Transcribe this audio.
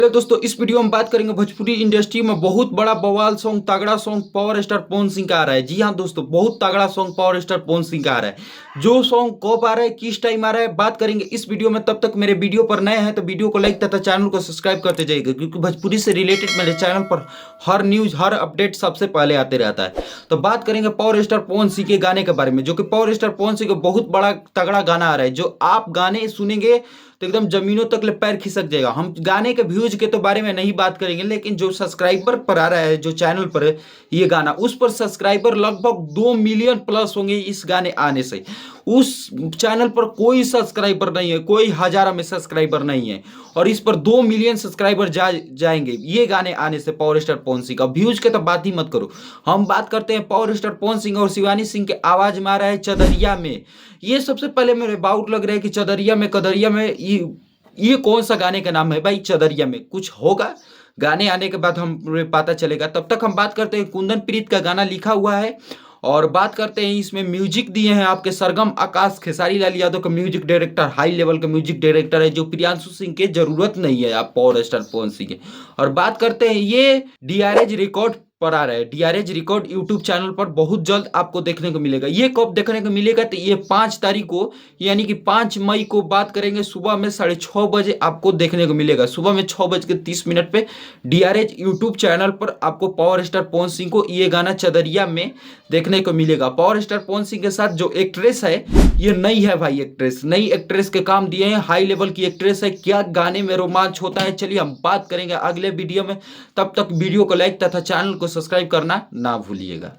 चलो दोस्तों, इस वीडियो में बात करेंगे भोजपुरी इंडस्ट्री में बहुत बड़ा बवाल सॉन्ग, तगड़ा song power star Pawan Singh का आ रहा है। जी हाँ दोस्तों, बहुत तगड़ा song power star Pawan Singh का आ रहा है। जो सॉन्ग कब आ रहा है, किस टाइम आ रहा है, बात करेंगे इस वीडियो में। तब तक मेरे वीडियो पर नए हैं तो वीडियो को लाइक तथा चैनल को सब्सक्राइब करते जाइएगा, क्योंकि भोजपुरी से रिलेटेड मेरे चैनल पर हर न्यूज, हर अपडेट सबसे पहले आते रहता है। तो बात करेंगे पावर स्टार पवन सिंह के गाने के बारे में, जो कि पावर स्टार पवन सिंह का बहुत बड़ा तगड़ा गाना आ रहा है। जो आप गाने सुनेंगे तो एकदम जमीनों तक ले पैर खिसक जाएगा। हम गाने के व्यूज के तो बारे में नहीं बात करेंगे, लेकिन जो सब्सक्राइबर पर आ रहा है, जो चैनल पर ये गाना, उस पर सब्सक्राइबर लगभग 2 मिलियन प्लस होंगे इस गाने आने से। उस चैनल पर कोई सब्सक्राइबर नहीं है, कोई हजारों में सब्सक्राइबर नहीं है, और इस पर 2 मिलियन सब्सक्राइबर जाएंगे ये गाने आने से। पावर स्टार पवन सिंह का व्यूज के तो बात ही मत करो। हम बात करते हैं पावर स्टार पवन सिंह और शिवानी सिंह के आवाज में आ रहा है चदरिया में। ये सबसे पहले मेरे डाउट लग रहा है कि चदरिया में, कदरिया में, ये कौन सा गाने का नाम है भाई? चदरिया में कुछ होगा, गाने आने के बाद हमें पता चलेगा। तब तक हम बात करते हैं कुंदन प्रीत का गाना लिखा हुआ है, और बात करते हैं इसमें म्यूजिक दिए हैं आपके सरगम आकाश। खेसारी लाल यादव का म्यूजिक डायरेक्टर, हाई लेवल का म्यूजिक डायरेक्टर है, जो प्रियांशु सिंह के जरूरत नहीं है आप पावर स्टार पवन सिंह के। और बात करते हैं ये डीआरएज रिकॉर्ड पर आ रहा है। डीआरएज रिकॉर्ड यूट्यूब चैनल पर बहुत जल्द आपको देखने को मिलेगा। ये कब देखने को मिलेगा? तो ये 5 तारीख को, यानी कि 5 मई को बात करेंगे, सुबह में 6:30 बजे आपको देखने को मिलेगा। सुबह में 6:30 पे डीआरएज यूट्यूब चैनल पर आपको पावर स्टार पवन सिंह को ये गाना चदरिया में देखने को मिलेगा। पावर स्टार पवन सिंह के साथ जो एक्ट्रेस है, ये नई है भाई एक्ट्रेस, नई एक्ट्रेस के काम दिए हैं, हाई लेवल की एक्ट्रेस है। क्या गाने में रोमांच होता है, चलिए हम बात करेंगे अगले वीडियो में। तब तक वीडियो को लाइक तथा चैनल को सब्सक्राइब करना ना भूलिएगा।